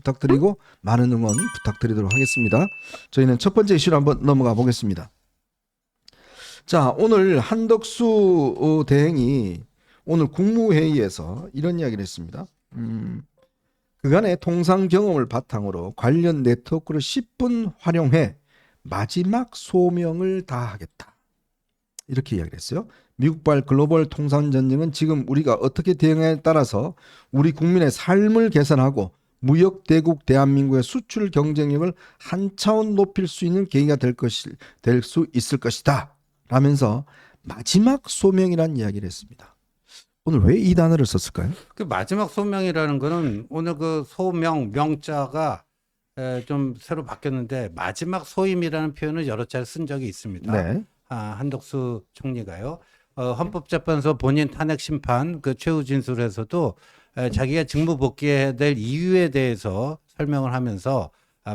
부탁드리고 많은 응원 부탁드리도록 하겠습니다. 저희는 첫 번째 이슈로 한번 넘어가 보겠습니다. 자, 오늘 한덕수 대행이 오늘 국무회의에서 이런 이야기를 했습니다. 그간의 통상 경험을 바탕으로 관련 네트워크를 10분 활용해 마지막 소명을 다하겠다. 이렇게 이야기를 했어요. 미국발 글로벌 통상 전쟁은 지금 우리가 어떻게 대응에 따라서 우리 국민의 삶을 개선하고 무역 대국 대한민국의 수출 경쟁력을 한 차원 높일 수 있는 계기가 될 수 있을 것이다. 라면서 마지막 소명이라는 이야기를 했습니다. 오늘 왜 이 단어를 썼을까요? 그 마지막 소명이라는 거는 오늘 그 소명 명자가 좀 새로 바뀌었는데 마지막 소임이라는 표현을 여러 차례 쓴 적이 있습니다. 네. 한덕수 총리가요. 헌법재판소 본인 탄핵 심판 그 최후 진술에서도 자기가 직무 복귀해야 될 이유에 대해서 설명을 하면서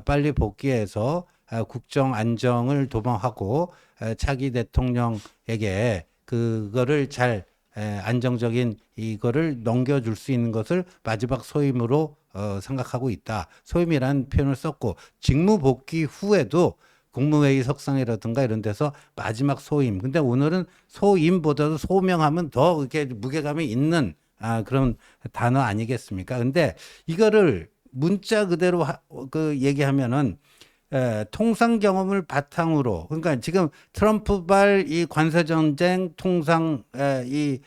빨리 복귀해서 국정 안정을 도모하고 차기 대통령에게 그거를 잘 안정적인 이거를 넘겨줄 수 있는 것을 마지막 소임으로 생각하고 있다. 소임이라는 표현을 썼고 직무 복귀 후에도 국무회의 석상이라든가 이런 데서 마지막 소임. 근데 오늘은 소임보다도 소명하면 더 이렇게 무게감이 있는 그런 단어 아니겠습니까? 근데 이거를 문자 그대로 그 얘기하면은 통상 경험을 바탕으로 그러니까 지금 트럼프발 이 관세 전쟁 통상 이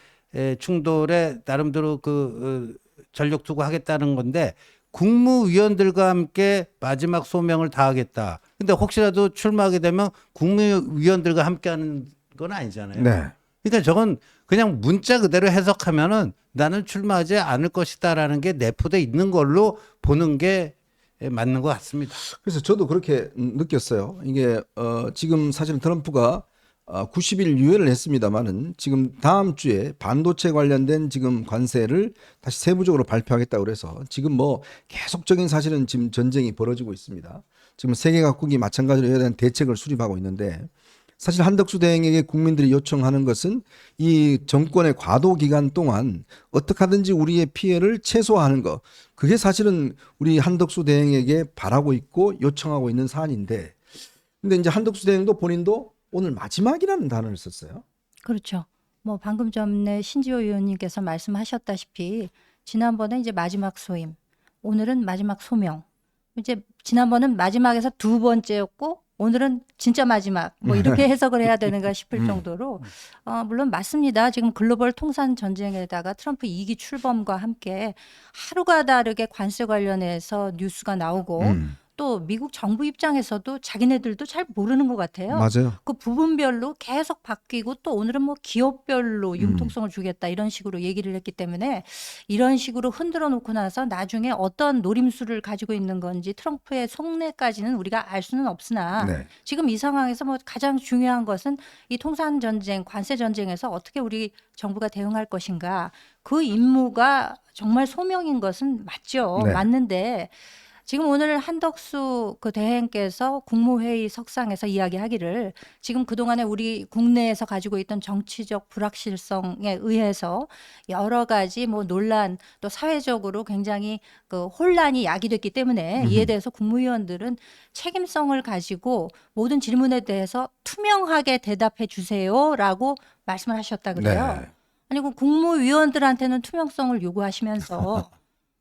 충돌에 나름대로 그 전력 투구 하겠다는 건데 국무위원들과 함께 마지막 소명을 다하겠다. 근데 혹시라도 출마하게 되면 국무위원들과 함께 하는 건 아니잖아요. 네. 그러니까 저건 그냥 문자 그대로 해석하면은 나는 출마하지 않을 것이다라는 게 내포돼 있는 걸로 보는 게 맞는 것 같습니다. 그래서 저도 그렇게 느꼈어요. 이게 지금 사실은 트럼프가 90일 유예를 했습니다만은 지금 다음 주에 반도체 관련된 지금 관세를 다시 세부적으로 발표하겠다고 그래서 지금 뭐 계속적인 사실은 지금 전쟁이 벌어지고 있습니다. 지금 세계 각국이 마찬가지로 이에 대한 대책을 수립하고 있는데 사실 한덕수 대행에게 국민들이 요청하는 것은 이 정권의 과도 기간 동안 어떻게 하든지 우리의 피해를 최소화하는 것. 그게 사실은 우리 한덕수 대행에게 바라고 있고 요청하고 있는 사안인데 근데 이제 한덕수 대행도 본인도 오늘 마지막이라는 단어를 썼어요. 그렇죠. 뭐 방금 전에 신지호 의원님께서 말씀하셨다시피 지난번에 이제 마지막 소임, 오늘은 마지막 소명. 이제 지난번은 마지막에서 두 번째였고 오늘은 진짜 마지막 뭐 이렇게 해석을 해야 되는가 싶을 정도로 물론 맞습니다. 지금 글로벌 통산 전쟁에다가 트럼프 2기 출범과 함께 하루가 다르게 관세 관련해서 뉴스가 나오고 또 미국 정부 입장에서도 자기네들도 잘 모르는 것 같아요. 맞아요. 그 부분별로 계속 바뀌고 또 오늘은 뭐 기업별로 융통성을 주겠다 이런 식으로 얘기를 했기 때문에 이런 식으로 흔들어 놓고 나서 나중에 어떤 노림수를 가지고 있는 건지 트럼프의 속내까지는 우리가 알 수는 없으나 네. 지금 이 상황에서 뭐 가장 중요한 것은 이 통산 전쟁, 관세 전쟁에서 어떻게 우리 정부가 대응할 것인가 그 임무가 정말 소명인 것은 맞죠. 네. 맞는데 지금 오늘 한덕수 그 대행께서 국무회의 석상에서 이야기하기를 지금 그동안에 우리 국내에서 가지고 있던 정치적 불확실성에 의해서 여러 가지 뭐 논란 또 사회적으로 굉장히 그 혼란이 야기됐기 때문에 이에 대해서 국무위원들은 책임성을 가지고 모든 질문에 대해서 투명하게 대답해 주세요라고 말씀을 하셨다 그래요. 네. 아니 그 국무위원들한테는 투명성을 요구하시면서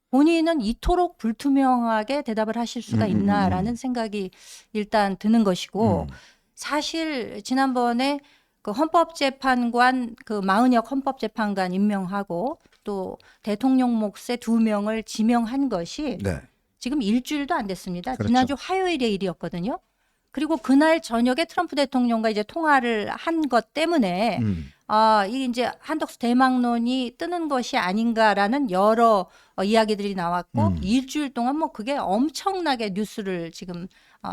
본인은 이토록 불투명하게 대답을 하실 수가 있나라는 생각이 일단 드는 것이고 사실 지난번에 그 헌법재판관 그 마은혁 헌법재판관 임명하고 또 대통령 몫의 2명을 지명한 것이 네. 지금 일주일도 안 됐습니다. 그렇죠. 지난주 화요일의 일이었거든요. 그리고 그날 저녁에 트럼프 대통령과 이제 통화를 한 것 때문에 이게 이제 한덕수 대망론이 뜨는 것이 아닌가라는 여러 이야기들이 나왔고 일주일 동안 뭐 그게 엄청나게 뉴스를 지금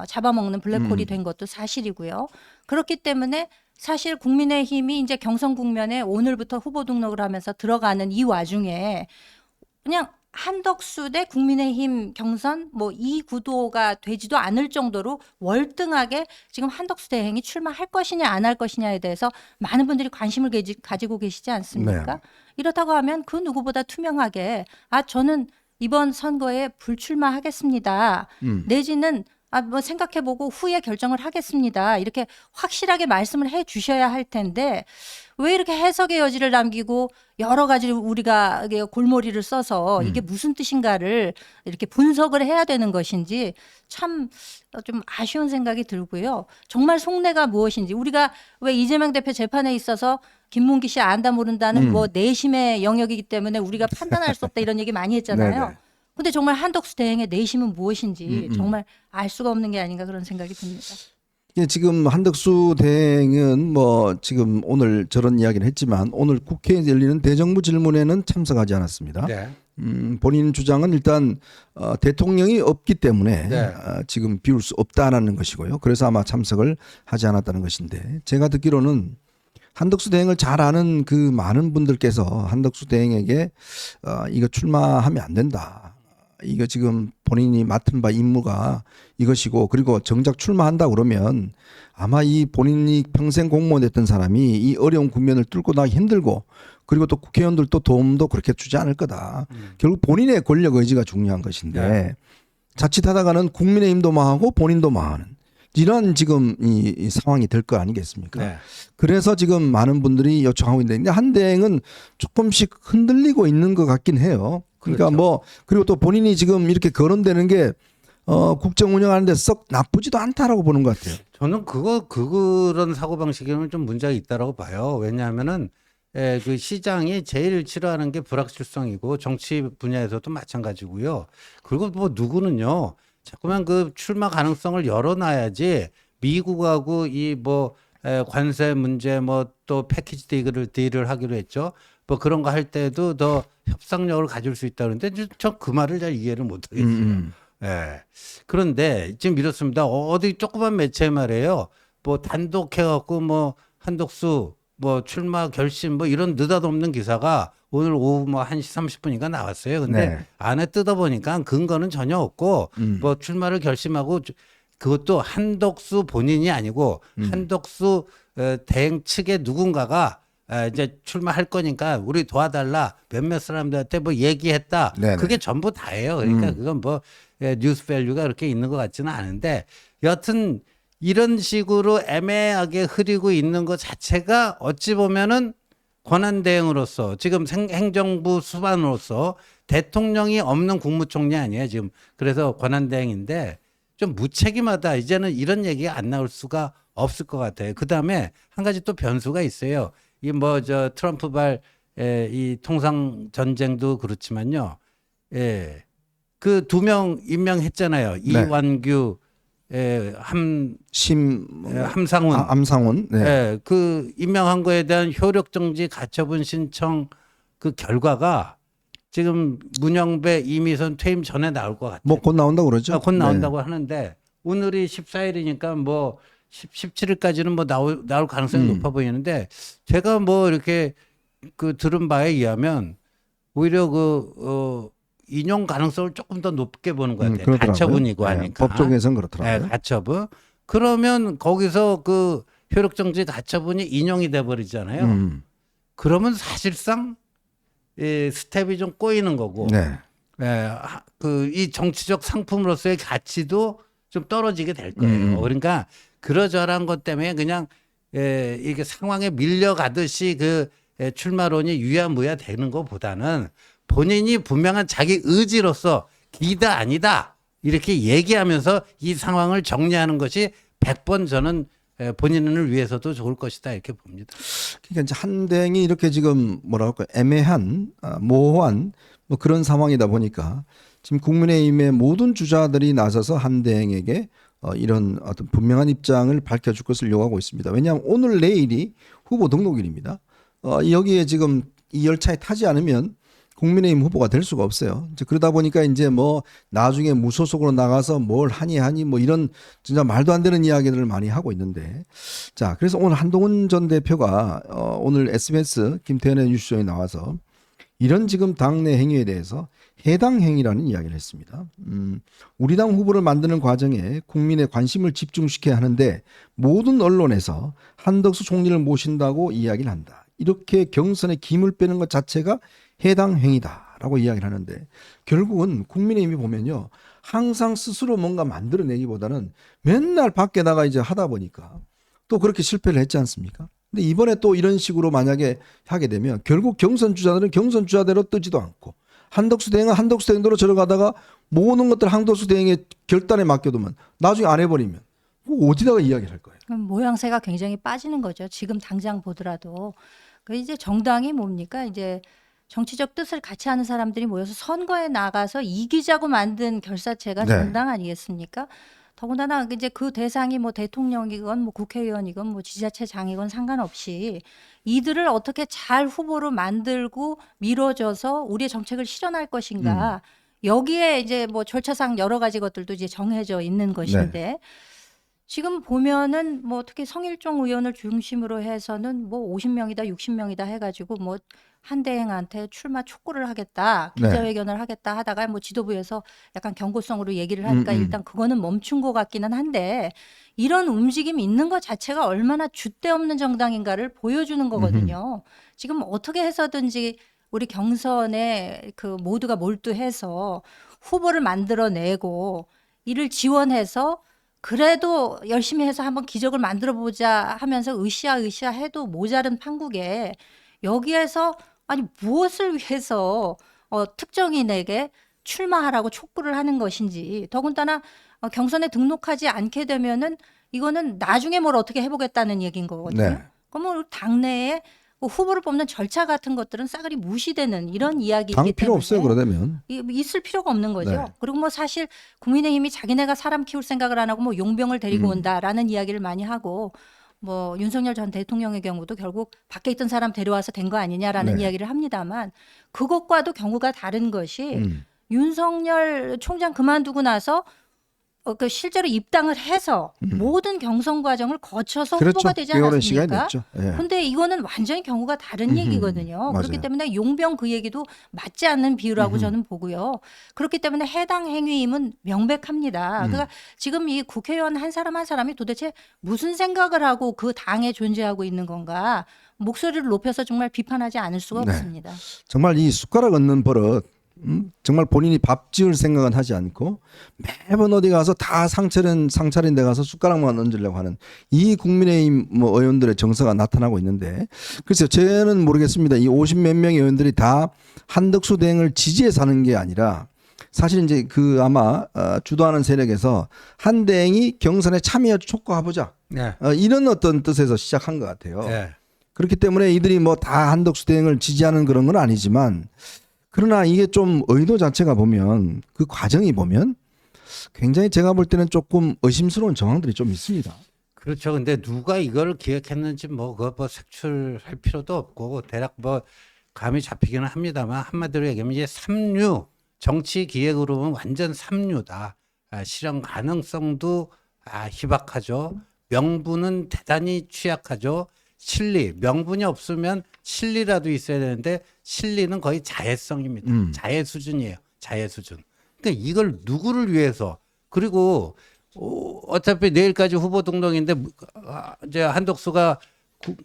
잡아먹는 블랙홀이 된 것도 사실이고요. 그렇기 때문에 사실 국민의힘이 이제 경선 국면에 오늘부터 후보 등록을 하면서 들어가는 이 와중에 그냥 한덕수 대 국민의힘 경선 뭐 이 구도가 되지도 않을 정도로 월등하게 지금 한덕수 대행이 출마할 것이냐 안 할 것이냐에 대해서 많은 분들이 관심을 가지고 계시지 않습니까? 네. 이렇다고 하면 그 누구보다 투명하게 저는 이번 선거에 불출마하겠습니다. 내지는 뭐 생각해보고 후에 결정을 하겠습니다. 이렇게 확실하게 말씀을 해 주셔야 할 텐데 왜 이렇게 해석의 여지를 남기고 여러 가지를 우리가 골머리를 써서 이게 무슨 뜻인가를 이렇게 분석을 해야 되는 것인지 참 좀 아쉬운 생각이 들고요. 정말 속내가 무엇인지 우리가 왜 이재명 대표 재판에 있어서 김문기 씨 안다 모른다는 뭐 내심의 영역이기 때문에 우리가 판단할 수 없다 이런 얘기 많이 했잖아요. 네네. 근데 정말 한덕수 대행의 내심은 무엇인지 정말 알 수가 없는 게 아닌가 그런 생각이 듭니다. 예, 지금 한덕수 대행은 뭐 지금 오늘 저런 이야기를 했지만 오늘 국회에 열리는 대정부 질문에는 참석하지 않았습니다. 네. 본인 주장은 일단 대통령이 없기 때문에 네. 지금 비울 수 없다는 것이고요. 그래서 아마 참석을 하지 않았다는 것인데 제가 듣기로는 한덕수 대행을 잘 아는 그 많은 분들께서 한덕수 대행에게 이거 출마하면 안 된다. 이거 지금 본인이 맡은 바 임무가 이것이고 그리고 정작 출마한다 그러면 아마 이 본인이 평생 공무원했던 사람이 이 어려운 국면을 뚫고 나가기 힘들고 그리고 또 국회의원들도 도움도 그렇게 주지 않을 거다. 결국 본인의 권력 의지가 중요한 것인데 네. 자칫하다가는 국민의힘도 망하고 본인도 망하는 이런 지금 이 상황이 될 거 아니겠습니까? 네. 그래서 지금 많은 분들이 요청하고 있는데 한대행은 조금씩 흔들리고 있는 것 같긴 해요. 그러니까 그렇죠. 뭐 그리고 또 본인이 지금 이렇게 거론되는 게 국정 운영하는데 썩 나쁘지도 않다라고 보는 것 같아요. 저는 그런 사고 방식에는 좀 문제가 있다라고 봐요. 왜냐하면은 그 시장이 제일 싫어하는 게 불확실성이고 정치 분야에서도 마찬가지고요. 그리고 뭐 누구는요, 자꾸만 그 출마 가능성을 열어놔야지 미국하고 이 뭐 관세 문제 뭐 또 패키지 딜을 하기로 했죠. 뭐 그런 거 할 때도 더 협상력을 가질 수 있다 그러는데 저 그 말을 잘 이해를 못 하겠어요. 예. 그런데 지금 이렇습니다. 어디 조그만 매체 말이에요. 뭐 단독 해갖고 뭐 한덕수 뭐 출마 결심 뭐 이런 느닷없는 기사가 오늘 오후 뭐 1시 30분인가 나왔어요. 근데 네. 안에 뜯어보니까 근거는 전혀 없고 뭐 출마를 결심하고 그것도 한덕수 본인이 아니고 한덕수 대행 측의 누군가가 이제 출마할 거니까 우리 도와달라 몇몇 사람들한테 뭐 얘기했다. 네네. 그게 전부 다예요. 그러니까 그건 뭐 뉴스 밸류가 그렇게 있는 것 같지는 않은데 여튼 이런 식으로 애매하게 흐리고 있는 것 자체가 어찌 보면은 권한 대행으로서 지금 행정부 수반으로서 대통령이 없는 국무총리 아니에요 지금. 그래서 권한 대행인데 좀 무책임하다. 이제는 이런 얘기가 안 나올 수가 없을 것 같아요. 그다음에 한 가지 또 변수가 있어요. 이 뭐 저 트럼프발 이 통상 전쟁도 그렇지만요. 예. 그 2명 임명했잖아요. 네. 이완규 함상훈. 암상훈. 네. 예. 그 임명한 거에 대한 효력 정지 가처분 신청 그 결과가 지금 문영배 이미선 퇴임 전에 나올 것 같아요. 뭐 곧 나온다고 그러죠. 곧 나온다고 하는데 오늘이 14일이니까 뭐 17일까지는 뭐 나올 가능성이 높아 보이는데 제가 뭐 이렇게 그 들은 바에 의하면 오히려 인용 가능성을 조금 더 높게 보는 것 같아요. 그렇더라고요. 가처분이고 네, 하니까. 법조계에서는 그렇더라고요. 네, 가처분. 그러면 거기서 그 효력정지 가처분이 인용이 돼 버리잖아요. 그러면 사실상 스텝이 좀 꼬이는 거고. 네. 이 정치적 상품으로서의 가치도 좀 떨어지게 될 거예요. 그러니까 그러저러한 것 때문에 그냥 이게 상황에 밀려가듯이 그 출마론이 유야무야 되는 것보다는 본인이 분명한 자기 의지로서 기다 아니다 이렇게 얘기하면서 이 상황을 정리하는 것이 100번 저는 본인을 위해서도 좋을 것이다 이렇게 봅니다. 그러니까 이제 한대행이 이렇게 지금 뭐라 할까 애매한 모호한 뭐 그런 상황이다 보니까 지금 국민의힘의 모든 주자들이 나서서 한대행에게 이런 어떤 분명한 입장을 밝혀줄 것을 요구하고 있습니다. 왜냐하면 오늘 내일이 후보 등록일입니다. 여기에 지금 이 열차에 타지 않으면 국민의힘 후보가 될 수가 없어요. 이제 그러다 보니까 이제 뭐 나중에 무소속으로 나가서 뭘 하니 뭐 이런 진짜 말도 안 되는 이야기들을 많이 하고 있는데 자 그래서 오늘 한동훈 전 대표가 오늘 SBS 김태현의 뉴스쇼에 나와서 이런 지금 당내 행위에 대해서 해당 행위라는 이야기를 했습니다. 우리 당 후보를 만드는 과정에 국민의 관심을 집중시켜야 하는데 모든 언론에서 한덕수 총리를 모신다고 이야기를 한다. 이렇게 경선에 김을 빼는 것 자체가 해당 행위다라고 된다라고 이야기를 하는데 결국은 국민의힘이 보면요. 항상 스스로 뭔가 만들어내기보다는 맨날 밖에 나가 이제 하다 보니까 또 그렇게 실패를 했지 않습니까? 근데 이번에 또 이런 식으로 만약에 하게 되면 결국 경선 주자들은 경선 주자대로 뜨지도 않고 한덕수 대행은 한덕수 대행대로 들어가다가 모든 것들 한덕수 대행의 결단에 맡겨두면 나중에 안 해버리면 어디다가 이야기를 할 거예요? 그럼 모양새가 굉장히 빠지는 거죠. 지금 당장 보더라도. 그 이제 정당이 뭡니까? 이제 정치적 뜻을 같이 하는 사람들이 모여서 선거에 나가서 이기자고 만든 결사체가 네. 정당 아니겠습니까? 더군다나 이제 그 대상이 뭐 대통령이건 뭐 국회의원이건 뭐 지자체장이건 상관없이 이들을 어떻게 잘 후보로 만들고 밀어줘서 우리의 정책을 실현할 것인가. 여기에 이제 뭐 절차상 여러 가지 것들도 이제 정해져 있는 것인데 지금 보면은 뭐 특히 성일종 의원을 중심으로 해서는 뭐 50명이다 60명이다 해가지고 뭐 한대행한테 출마 촉구를 하겠다 네. 기자회견을 하겠다 하다가 뭐 지도부에서 약간 경고성으로 얘기를 하니까 일단 그거는 멈춘 것 같기는 한데 이런 움직임이 있는 것 자체가 얼마나 줏대 없는 정당인가를 보여주는 거거든요. 지금 어떻게 해서든지 우리 경선에 그 모두가 몰두해서 후보를 만들어내고 이를 지원해서 그래도 열심히 해서 한번 기적을 만들어 보자 하면서 으쌰으쌰 해도 모자른 판국에 여기에서 아니 무엇을 위해서 특정인에게 출마하라고 촉구를 하는 것인지 더군다나 경선에 등록하지 않게 되면은 이거는 나중에 뭘 어떻게 해보겠다는 얘기인 거거든요. 네. 그러면 당내에 뭐 후보를 뽑는 절차 같은 것들은 싸그리 무시되는 이런 이야기이기 당 때문에 필요 없어요 그러다면. 있을 필요가 없는 거죠. 네. 그리고 뭐 사실 국민의힘이 자기네가 사람 키울 생각을 안 하고 뭐 용병을 데리고 온다라는 이야기를 많이 하고 뭐 윤석열 전 대통령의 경우도 결국 밖에 있던 사람 데려와서 된 거 아니냐라는 네. 이야기를 합니다만 그것과도 경우가 다른 것이 음. 윤석열 총장 그만두고 나서 그 실제로 입당을 해서 모든 경선 과정을 거쳐서 그렇죠. 후보가 되지 꽤 오랜 시간이 않았습니까? 됐죠. 예. 근데 이거는 완전히 경우가 다른 얘기거든요. 그렇기 맞아요. 때문에 용병 그 얘기도 맞지 않는 비유라고 저는 보고요. 그렇기 때문에 해당 행위임은 명백합니다. 그러니까 지금 이 국회의원 한 사람 한 사람이 도대체 무슨 생각을 하고 그 당에 존재하고 있는 건가 목소리를 높여서 정말 비판하지 않을 수가 네. 없습니다. 정말 이 숟가락 얹는 버릇 정말 본인이 밥 지을 생각은 하지 않고 매번 어디 가서 다 상차린 데 가서 숟가락만 얹으려고 하는 이 국민의힘 뭐 의원들의 정서가 나타나고 있는데 글쎄요 저는 모르겠습니다. 이 50몇 명의 의원들이 다 한덕수 대행을 지지해서 하는 게 아니라 사실 이제 그 아마 주도하는 세력에서 한 대행이 경선에 참여 촉구해보자 네. 이런 어떤 뜻에서 시작한 것 같아요. 네. 그렇기 때문에 이들이 뭐 다 한덕수 대행을 지지하는 그런 건 아니지만 그러나 이게 좀 의도 자체가 보면 그 과정이 보면 굉장히 제가 볼 때는 조금 의심스러운 정황들이 좀 있습니다. 그렇죠. 근데 누가 이걸 기획했는지 뭐 그거 뭐 색출할 필요도 없고 대략 뭐 감이 잡히기는 합니다만 한마디로 얘기하면 이제 삼류 정치 기획으로 보면 완전 삼류다. 실현 가능성도 희박하죠. 명분은 대단히 취약하죠. 실리 명분이 없으면 실리라도 있어야 되는데 실리는 거의 자해성입니다. 자해 수준이에요. 자해 수준. 그러니까 이걸 누구를 위해서 그리고 어차피 내일까지 후보 등록인데 이제 한덕수가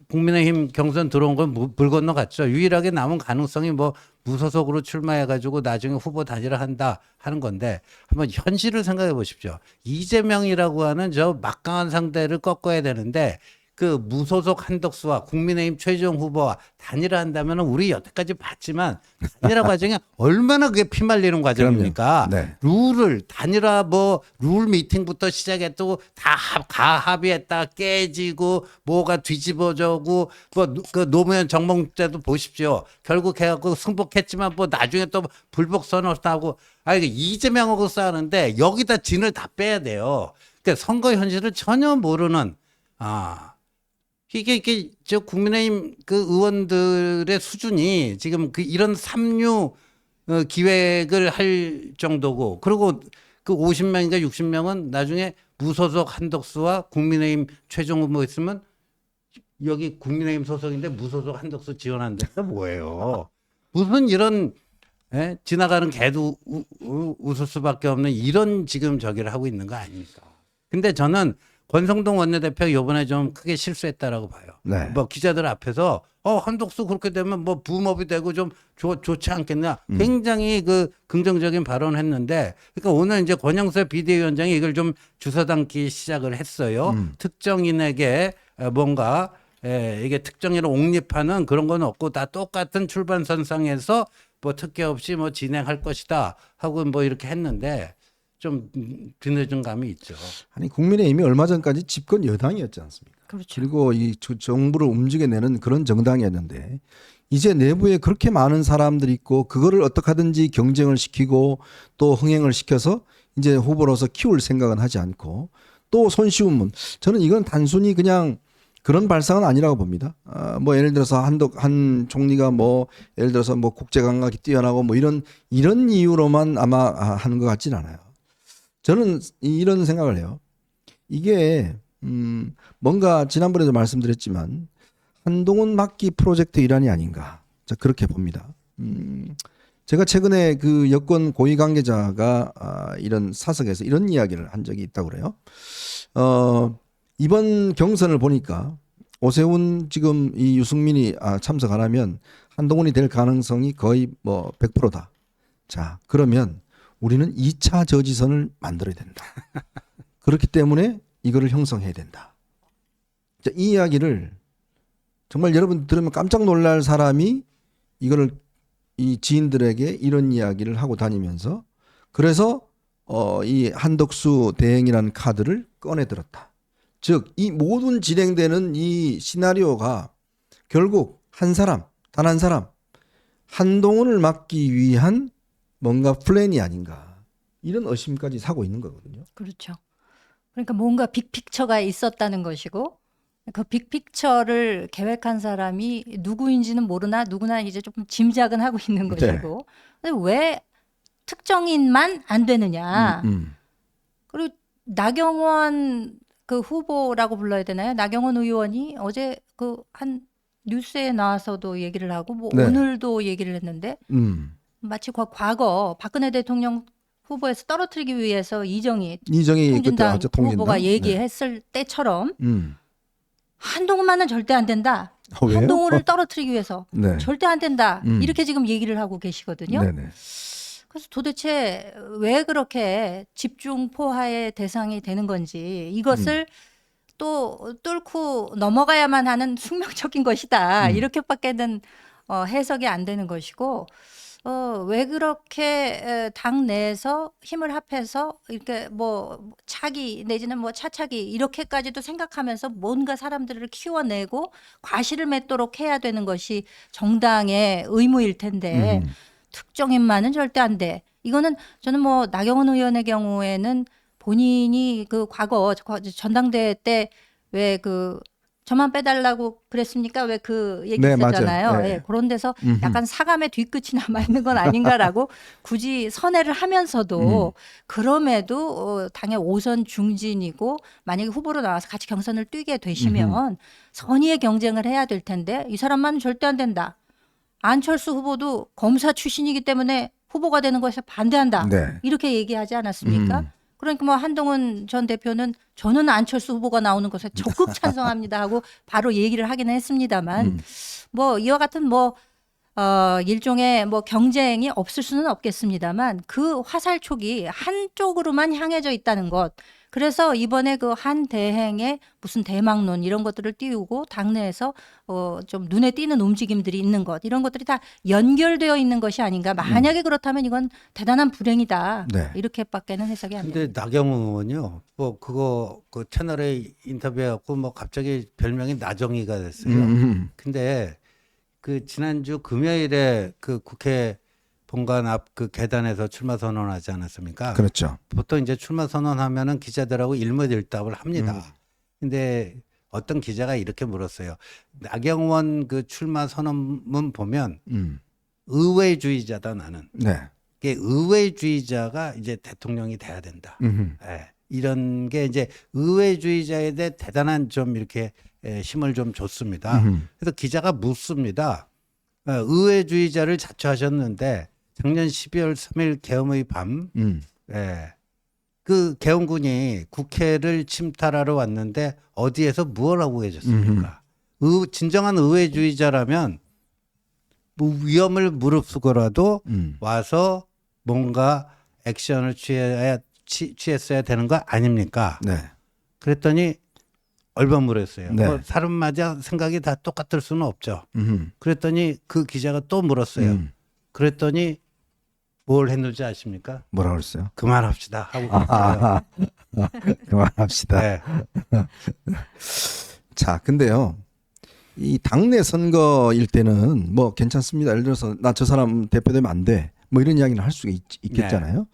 국민의힘 경선 들어온 건 물 건너갔죠. 유일하게 남은 가능성이 뭐 무소속으로 출마해가지고 나중에 후보 단일화 한다 하는 건데 한번 현실을 생각해 보십시오. 이재명이라고 하는 저 막강한 상대를 꺾어야 되는데 그 무소속 한덕수와 국민의힘 최종 후보와 단일화한다면 우리 여태까지 봤지만 단일화 과정이 얼마나 그게 피말리는 과정입니까? 네. 룰을 단일화 뭐 룰 미팅부터 시작했고 다 가합의했다 깨지고 뭐가 뒤집어져고 뭐 그 노무현 정몽 때도 보십시오. 결국 해갖고 승복했지만 뭐 나중에 또 불복 선언하고 이게 이재명하고 싸우는데 여기다 진을 다 빼야 돼요. 그러니까 선거 현실을 전혀 모르는 이게 저 국민의힘 그 의원들의 수준이 지금 그 이런 삼류 기획을 할 정도고 그리고 그 50명인가 60명은 나중에 무소속 한덕수와 국민의힘 최종 후보 있으면 여기 국민의힘 소속인데 무소속 한덕수 지원한다는 뭐예요? 무슨 이런 지나가는 개도 웃을 수밖에 없는 이런 지금 저기를 하고 있는 거 아닙니까? 근데 저는 권성동 원내대표 이번에 좀 크게 실수했다라고 봐요. 네. 뭐 기자들 앞에서 한덕수 그렇게 되면 뭐 부업이 되고 좀 좋지 않겠냐. 굉장히 그 긍정적인 발언을 했는데, 그러니까 오늘 이제 권영세 비대위원장이 이걸 좀 주워 담기 시작을 했어요. 특정인에게 뭔가 이게 특정인을 옹립하는 그런 건 없고 다 똑같은 출발선상에서 뭐 특혜 없이 뭐 진행할 것이다 하고 뭐 이렇게 했는데 좀 뒤늦은 감이 있죠. 아니 국민의힘이 얼마 전까지 집권 여당이었지 않습니까? 그렇죠. 그리고 이 정부를 움직여내는 그런 정당이었는데 이제 내부에 그렇게 많은 사람들이 있고 그거를 어떻게 하든지 경쟁을 시키고 또 흥행을 시켜서 이제 후보로서 키울 생각은 하지 않고 또 손쉬운 문. 저는 이건 단순히 그냥 그런 발상은 아니라고 봅니다. 뭐 예를 들어서 한 총리가 뭐 예를 들어서 뭐 국제 감각이 뛰어나고 뭐 이런 이유로만 아마 하는 것 같지는 않아요. 저는 이런 생각을 해요. 이게 뭔가 지난번에도 말씀드렸지만 한동훈 막기 프로젝트 일환이 아닌가. 자, 그렇게 봅니다. 제가 최근에 그 여권 고위 관계자가 이런 사석에서 이런 이야기를 한 적이 있다고 그래요. 이번 경선을 보니까 오세훈 지금 이 유승민이 참석 안 하면 한동훈이 될 가능성이 거의 뭐 100%다. 자, 그러면 우리는 2차 저지선을 만들어야 된다. 그렇기 때문에 이거를 형성해야 된다. 자, 이 이야기를 정말 여러분 들으면 깜짝 놀랄 사람이 이거를 이 지인들에게 이런 이야기를 하고 다니면서 그래서 이 한덕수 대행이라는 카드를 꺼내 들었다. 즉, 이 모든 진행되는 이 시나리오가 결국 한 사람, 단 한 사람, 한동훈을 막기 위한 뭔가 플랜이 아닌가. 이런 의심까지 사고 있는 거거든요. 그렇죠. 그러니까 뭔가 빅픽처가 있었다는 것이고 그 빅픽처를 계획한 사람이 누구인지는 모르나 누구나 이제 조금 짐작은 하고 있는 것이고 근데 왜 특정인만 안 되느냐. 그리고 나경원 그 후보라고 불러야 되나요? 나경원 의원이 어제 그 한 뉴스에 나와서도 얘기를 하고 뭐 네. 오늘도 얘기를 했는데 마치 과거 박근혜 대통령 후보에서 떨어뜨리기 위해서 이정희 통진당 후보가 얘기했을 때처럼 한동훈만은 절대 안 된다. 왜요? 한동훈을 떨어뜨리기 위해서 네. 절대 안 된다. 이렇게 지금 얘기를 하고 계시거든요. 네네. 그래서 도대체 왜 그렇게 집중 포화의 대상이 되는 건지 이것을 또 뚫고 넘어가야만 하는 숙명적인 것이다. 이렇게밖에는 해석이 안 되는 것이고 왜 그렇게 당 내에서 힘을 합해서 이렇게 뭐 차기 내지는 뭐 차차기 이렇게까지도 생각하면서 뭔가 사람들을 키워내고 과실을 맺도록 해야 되는 것이 정당의 의무일 텐데 특정인만은 절대 안 돼. 이거는 저는 뭐 나경원 의원의 경우에는 본인이 그 과거 전당대회 때 왜 그 저만 빼달라고 그랬습니까? 왜 그 얘기 네, 있었잖아요. 맞아요. 네. 예, 그런 데서 약간 사감의 뒤끝이 남아 있는 건 아닌가라고 굳이 선회를 하면서도 그럼에도 당의 5선 중진이고 만약에 후보로 나와서 같이 경선을 뛰게 되시면 선의의 경쟁을 해야 될 텐데 이 사람만은 절대 안 된다. 안철수 후보도 검사 출신이기 때문에 후보가 되는 것에 반대한다. 네. 이렇게 얘기하지 않았습니까? 그러니까 뭐 한동훈 전 대표는 저는 안철수 후보가 나오는 것에 적극 찬성합니다 하고 바로 얘기를 하기는 했습니다만 뭐 이와 같은 뭐 일종의 뭐 경쟁이 없을 수는 없겠습니다만 그 화살촉이 한쪽으로만 향해져 있다는 것. 그래서 이번에 그 한 대행의 무슨 대망론 이런 것들을 띄우고 당내에서 좀 눈에 띄는 움직임들이 있는 것 이런 것들이 다 연결되어 있는 것이 아닌가. 만약에 그렇다면 이건 대단한 불행이다. 네. 이렇게밖에는 해석이 안 됩니다. 근데 나경원 의원요, 뭐 그거 그 채널에 인터뷰해갖고 뭐 갑자기 별명이 나정이가 됐어요. 근데 그 지난주 금요일에 그 국회 본관 앞 그 계단에서 출마 선언하지 않았습니까? 그렇죠. 보통 이제 출마 선언하면은 기자들하고 일목일답을 합니다. 근데 어떤 기자가 이렇게 물었어요. 나경원 그 출마 선언문 보면 의회주의자다 나는. 네. 이게 의회주의자가 이제 대통령이 돼야 된다. 예, 이런 게 이제 의회주의자에 대해 대단한 좀 이렇게 힘을 좀 줬습니다. 그래서 기자가 묻습니다. 의회주의자를 자처하셨는데 작년 12월 3일 계엄의 밤, 예, 그 계엄군이 국회를 침탈하러 왔는데 어디에서 무엇 하고 계셨습니까? 진정한 의회주의자라면 뭐 위험을 무릅쓰고라도 와서 뭔가 액션을 취했어야 되는 거 아닙니까? 네. 그랬더니 얼버무렸어요. 네. 뭐 사람마다 생각이 다 똑같을 수는 없죠. 음. 그랬더니 그 기자가 또 물었어요. 그랬더니 뭘 했는지 아십니까? 뭐라 그랬어요? 그만합시다 하고 갔어요. 그만합시다. 네. 자, 근데요. 이 당내 선거일 때는 뭐 괜찮습니다. 예를 들어서 나 저 사람 대표되면 안 돼. 뭐 이런 이야기를 할 수가 있겠잖아요.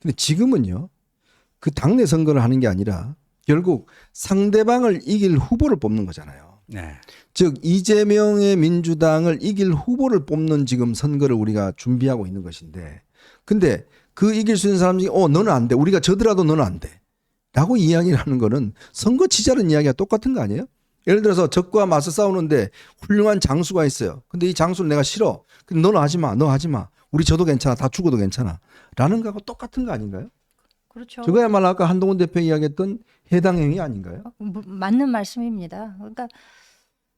근데 지금은요. 그 당내 선거를 하는 게 아니라 결국 상대방을 이길 후보를 뽑는 거잖아요. 네. 즉 이재명의 민주당을 이길 후보를 뽑는 지금 선거를 우리가 준비하고 있는 것인데 근데 그 이길 수 있는 사람 중에 너는 안 돼. 우리가 져더라도 너는 안 돼. 라고 이야기를 하는 거는 선거 치자는 이야기가 똑같은 거 아니에요? 예를 들어서 적과 맞서 싸우는데 훌륭한 장수가 있어요. 근데 이 장수를 내가 싫어. 근데 너는 하지 마. 너 하지 마. 우리 져도 괜찮아. 다 죽어도 괜찮아. 라는 거하고 똑같은 거 아닌가요? 그렇죠. 저거야말로 아까 한동훈 대표 이야기했던 해당 행위 아닌가요? 맞는 말씀입니다. 그러니까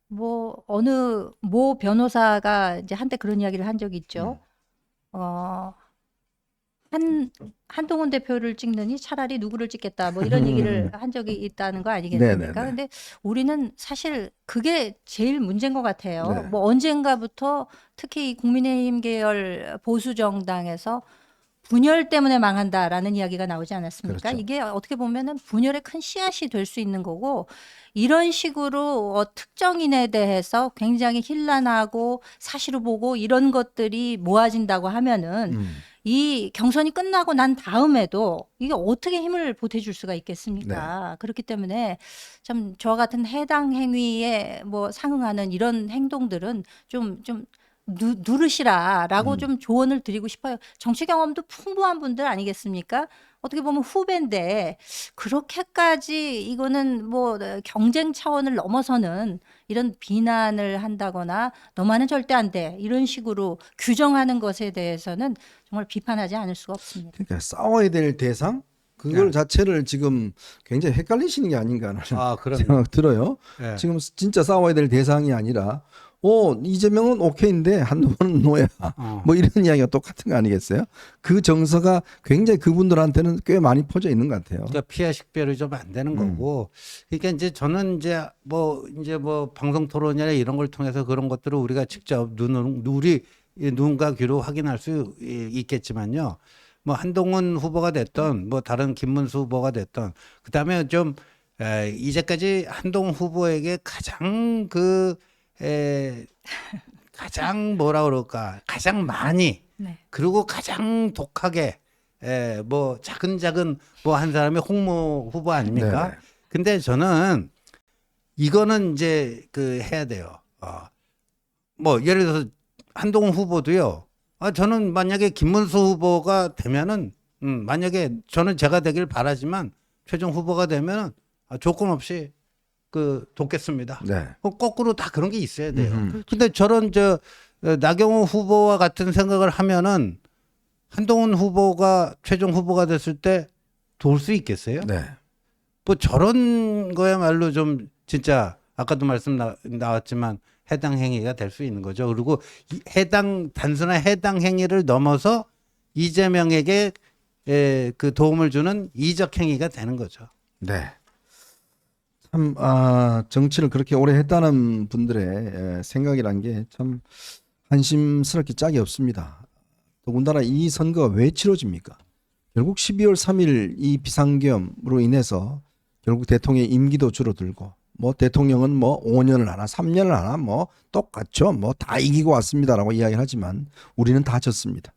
뭐 어느 모 변호사가 이제 한때 그런 이야기를 한 적이 있죠. 한동훈 대표를 찍느니 차라리 누구를 찍겠다 뭐 이런 얘기를 한 적이 있다는 거 아니겠습니까? 네네네. 근데 우리는 사실 그게 제일 문제인 것 같아요. 네. 뭐 언젠가부터 특히 이 국민의힘 계열 보수 정당에서 분열 때문에 망한다라는 이야기가 나오지 않았습니까? 그렇죠. 이게 어떻게 보면은 분열의 큰 씨앗이 될 수 있는 거고 이런 식으로 특정인에 대해서 굉장히 혼란하고 사실을 보고 이런 것들이 모아진다고 하면은 이 경선이 끝나고 난 다음에도 이게 어떻게 힘을 보태줄 수가 있겠습니까? 그렇기 때문에 참 저와 같은 해당 행위에 뭐 상응하는 이런 행동들은 좀 누르시라라고 좀 조언을 드리고 싶어요. 정치 경험도 풍부한 분들 아니겠습니까? 어떻게 보면 후배인데 그렇게까지 이거는 뭐 경쟁 차원을 넘어서는 이런 비난을 한다거나 너만은 절대 안 돼. 이런 식으로 규정하는 것에 대해서는 정말 비판하지 않을 수가 없습니다. 그러니까 싸워야 될 대상 그걸 네. 자체를 지금 굉장히 헷갈리시는 게 아닌가 하는 그럼요. 생각 들어요. 네. 지금 진짜 싸워야 될 대상이 아니라 이재명은 오케이인데 한동훈은 노야. 뭐 이런 이야기가 똑같은 거 아니겠어요? 그 정서가 굉장히 그분들한테는 꽤 많이 퍼져 있는 것 같아요. 그러니까 피해 식별이 좀 안 되는 거고. 그러니까 이제 저는 이제 뭐 방송 토론이나 이런 걸 통해서 그런 것들을 우리가 직접 우리 눈과 귀로 확인할 수 있겠지만요. 뭐 한동훈 후보가 됐던 뭐 다른 김문수 후보가 됐던 그다음에 좀 이제까지 한동훈 후보에게 가장 가장 뭐라 그럴까 가장 많이 네. 그리고 가장 독하게 뭐 작은 뭐 한 사람이 홍모 후보 아닙니까? 네네. 근데 저는 이거는 이제 해야 돼요. 뭐 예를 들어서 한동훈 후보도요. 저는 만약에 김문수 후보가 되면은 만약에 저는 제가 되길 바라지만 최종 후보가 되면은 조건 없이 돕겠습니다. 네. 거꾸로 다 그런 게 있어야 돼요. 근데 저런 나경원 후보와 같은 생각을 하면은 한동훈 후보가 최종 후보가 됐을 때 도울 수 있겠어요? 네. 뭐 저런 거야말로 좀 진짜 아까도 나왔지만 해당 행위가 될 수 있는 거죠. 그리고 단순한 해당 행위를 넘어서 이재명에게 그 도움을 주는 이적 행위가 되는 거죠. 네. 참, 정치를 그렇게 오래 했다는 분들의 생각이란 게 참 한심스럽게 짝이 없습니다. 더군다나 이 선거가 왜 치러집니까? 결국 12월 3일 이 비상계엄으로 인해서 결국 대통령의 임기도 줄어들고 뭐 대통령은 뭐 5년을 하나 3년을 하나 뭐 똑같죠. 뭐 다 이기고 왔습니다라고 이야기를 하지만 우리는 다 졌습니다.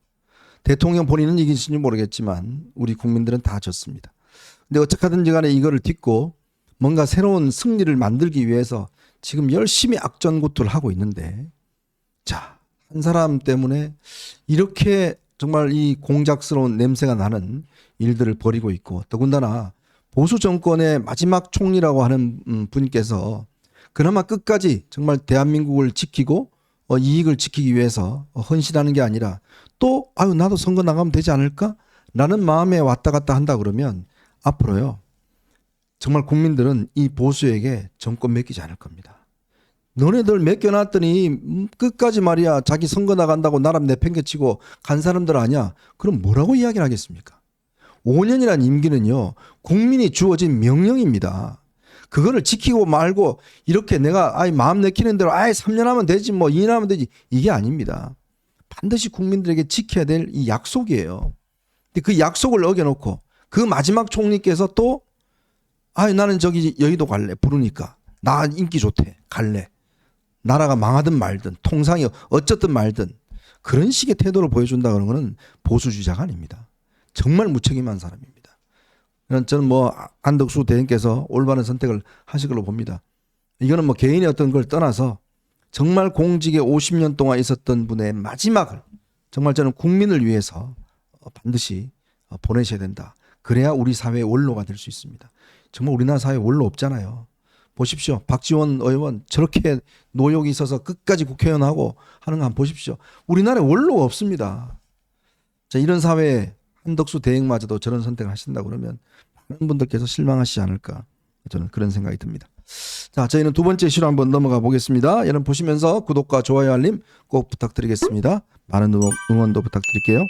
대통령 본인은 이기신지 모르겠지만 우리 국민들은 다 졌습니다. 근데 어쨌든지 간에 이거를 딛고 뭔가 새로운 승리를 만들기 위해서 지금 열심히 악전고투를 하고 있는데 자, 한 사람 때문에 이렇게 정말 이 공작스러운 냄새가 나는 일들을 벌이고 있고 더군다나 보수 정권의 마지막 총리라고 하는 분께서 그나마 끝까지 정말 대한민국을 지키고 이익을 지키기 위해서 헌신하는 게 아니라 또 나도 선거 나가면 되지 않을까? 라는 마음에 왔다 갔다 한다 그러면 앞으로요. 정말 국민들은 이 보수에게 정권 맡기지 않을 겁니다. 너네들 맡겨놨더니 끝까지 말이야 자기 선거 나간다고 나름 내팽개치고 간 사람들 아니야. 그럼 뭐라고 이야기를 하겠습니까? 5년이라는 임기는요. 국민이 주어진 명령입니다. 그거를 지키고 말고 이렇게 내가 마음 내키는 대로 3년 하면 되지 뭐 2년 하면 되지 이게 아닙니다. 반드시 국민들에게 지켜야 될 이 약속이에요. 근데 그 약속을 어겨놓고 그 마지막 총리께서 또 나는 저기 여의도 갈래 부르니까 나 인기 좋대 갈래 나라가 망하든 말든 통상이 어쨌든 말든 그런 식의 태도를 보여준다 그런 거는 보수주의자가 아닙니다. 정말 무책임한 사람입니다. 저는 뭐 한덕수 대행께서 올바른 선택을 하실 걸로 봅니다. 이거는 뭐 개인의 어떤 걸 떠나서 정말 공직에 50년 동안 있었던 분의 마지막을 정말 저는 국민을 위해서 반드시 보내셔야 된다. 그래야 우리 사회의 원로가 될 수 있습니다. 정말 우리나라 사회에 원로 없잖아요. 보십시오. 박지원 의원 저렇게 노욕이 있어서 끝까지 국회의원하고 하는 거 한번 보십시오. 우리나라에 원로가 없습니다. 자, 이런 사회에 한덕수 대행마저도 저런 선택을 하신다 그러면 많은 분들께서 실망하시지 않을까 저는 그런 생각이 듭니다. 자, 저희는 두 번째 이슈로 한번 넘어가 보겠습니다. 여러분 보시면서 구독과 좋아요 알림 꼭 부탁드리겠습니다. 많은 응원도 부탁드릴게요.